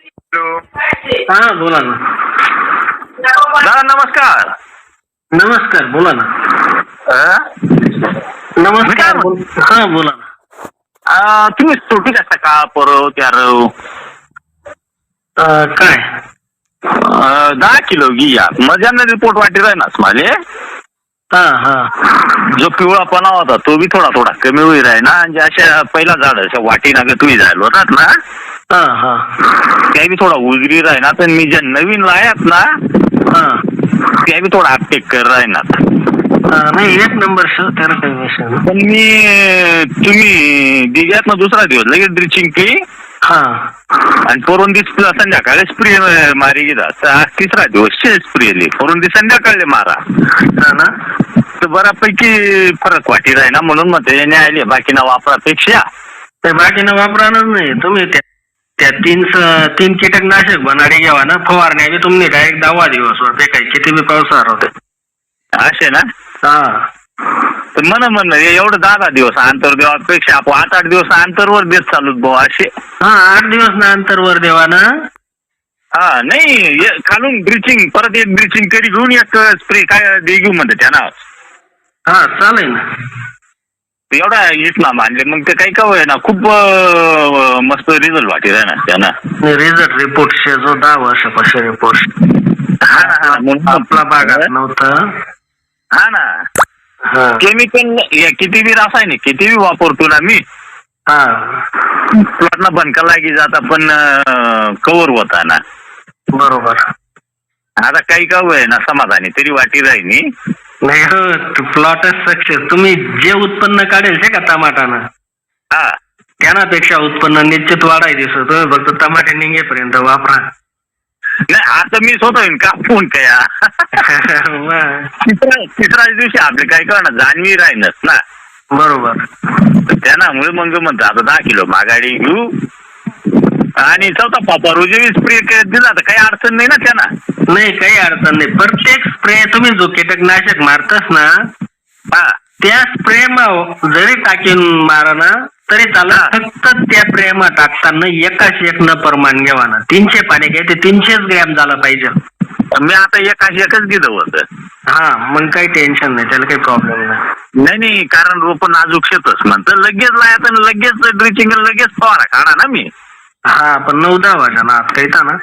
Hello. हा बोला ना. दादा नमस्कार. नमस्कार बोला ना. नमस्कार हा बोला ना. तुम्ही सुट्टी असता का परत यार काय 10 किलो घ्या मजा रिपोर्ट वाटी राहणार माझे. हा हा जो पिवळापणा होता तो बी थोडा थोडा कमी होईल आहे ना. म्हणजे अशा पहिला झाड अशा वाटी ना तुम्ही जायला होतात ना हा हा त्या बी थोडा उजरी राहणार. पण मी ज्या नवीन लायात ना हा त्या बी थोडा अपटेक कर राहणार. नाही एक नंबर सर त्याला काही विषय नाही. पण मी तुम्ही दिव्यात ना दुसरा दिवस लगेच ड्रिचिंग केली हा आणि परून दिस संध्याकाळी स्प्रे मारी गेला. तिसरा दिवस स्प्रे परून दिस संध्याकाळी मारा हा ना. तर बऱ्यापैकी फरक वाटी राही ना. म्हणून मग याने आले बाकीना वापरापेक्षा. ते बाकीनं वापरानच नाही तुम्ही त्या तीन कीटकनाशक बनाडी घ्यावा ना. फवारण्या बी तुम्ही डायरेक्ट 10 दिवस ते काही किती बी पावसावर होते असे ना. हा तर म्हण एवढं 10 दिवस अंतर देवापेक्षा आपण 8 दिवस अंतरवर देत चालूत भाऊ असे. हा 8 दिवस ना अंतरवर देवा ना. हा नाही खालून ड्रिचिंग परत एक ड्रिचिंग करी घेऊन एक स्प्रे काय दे घेऊ म्हणते त्यांना. हा चालेल ना. एवढा इथला मानले मग ते काही का ना खूप मस्त रिझल्ट वाटे ना त्यांना. रिझल्ट रिपोर्ट जो 10 वर्षापासून रिपोर्ट हा ना हा म्हणून आपला भागात नव्हतं. हा ना. हा केमिकल किती बी रासायनिक किती बी वापरतो ना मी. हा प्लॉटला बनका लागी जाता पण कव्हर होता ना. बरोबर. आता काही का आहे ना समाधानी तरी वाटी राहिनी. नाही हो प्लॉटच सक्सेस. तुम्ही जे उत्पन्न काढेल ते का टमाटानं हा त्यानापेक्षा उत्पन्न निश्चित वाढाय दिसत. तुम्ही फक्त टमाटे निघेपर्यंत वापरा. नाही आता मी स्वतः कापून कया तिसऱ्याच दिवशी आपले काही कळणार जाणवी राहीनच ना. बरोबर. त्यामुळे मग म्हणतो आता 10 किलो माघाडी घेऊ आणि चौथा पापा रोजी स्प्रे दिला तर काही अडचण नाही ना त्यांना. नाही काही अडचण नाही. प्रत्येक स्प्रे तुम्ही जो कीटकनाशक मारतास ना हा त्या स्प्रे जरी टाकीन मारा ना तरी त्याला फक्त त्या प्रेमा टाकताना एकाच एक न प्रमाण घ्यावा ना. 300 पाणी घ्यायचे 300 ग्रॅम झाला पाहिजे. मी आता एकच दिलं होतं. हा मग काही टेन्शन नाही त्याला काही प्रॉब्लेम नाही. नाही कारण रोप नाजूक शेतच म्हणतं लगेच लायत लगेच ड्रिचिंग लगेच फवारा काढा ना मी. हा पण 9-10 वाजता आत काही ना.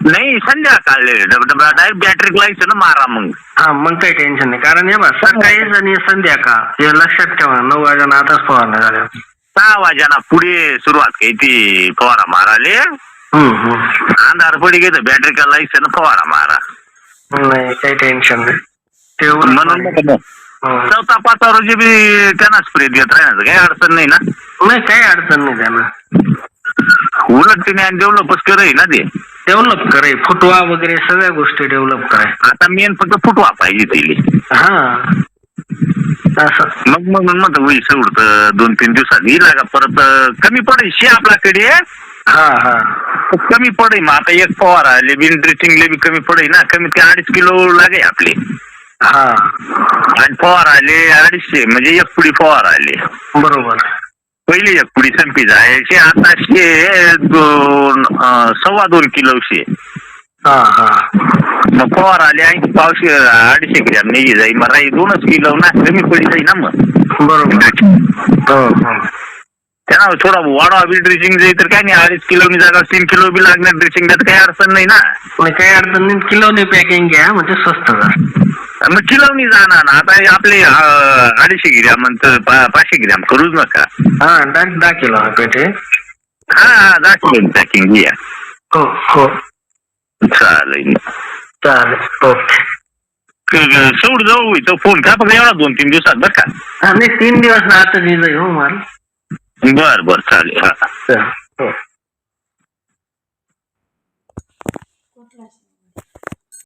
नाही संध्याकाळले डायरेक्ट बॅटरी लायचं ना मारा मग. हा मग काही टेन्शन नाही. कारण हे बा सकाळीच आणि संध्याकाळ हे लक्षात ठेवा 9 वाजता आताच फवारण्या झाल्या. 6 वाजना पुढे सुरुवात काही ती फवारा माराले. अंधार पडी घेत बॅटरी का लायचं ना फवारा मारा. नाही काही टेन्शन नाही. म्हणून चौथा 5 रोजी बी त्यांना स्प्रे देत राहण्याचं काही अडचण नाही ना. नाही काही अडचण नाही त्यांना. उलट तिने डेव्हलपच करे ना ते. डेव्हलप करे फुटवा वगैरे सगळ्या गोष्टी डेव्हलप कराय. आता मेन फक्त फुटवा पाहिजे तिले. हा असं मग म्हणतो उडत 2-3 दिवसात येईल का परत कमी पडेल शे आपल्याकडे. हा हा कमी पडेल मग आता एक फवारा बिन ड्रिचिंगले बी कमी पडेल ना. कमी ते 2.5 किलो लागे आपले. हा आणि फवारा आले 250 म्हणजे एक पुडी फवारा आले. बरोबर. पहिले एक पुडी संपी जायचे आता 2.25 किलो शे. हा हा मग फवारा आले 250 ग्रॅम नाही जाईल मग राही 2 किलो ना कमी पडी जाईल ना मग. बरोबर. त्यांना थोडा वाढवा बी ड्रिचिंग जाईल तर काय नाही 2.5 किलोनी जागा 3 किलो बी लागणार ड्रिचिंग त्यात काही अडचण नाही ना. काही अडचण नाही. किलोने पॅकिंग घ्या म्हणजे स्वस्त मग किलोनी जाणार ना. आता आपले 250 ग्रॅम म्हणतं 500 ग्रॅम करूच नका. हा डायरेक्ट 10 किलो पेटे. हा 10 किलो पॅकिंग घ्या. हो हो चालेल चालेल ओके. सोड जाऊ तो फोन का फक्त एवढा 2-3 दिवसात बरं का. हा नाही 3 दिवस आता हो माल. बर चालेल. हा हो.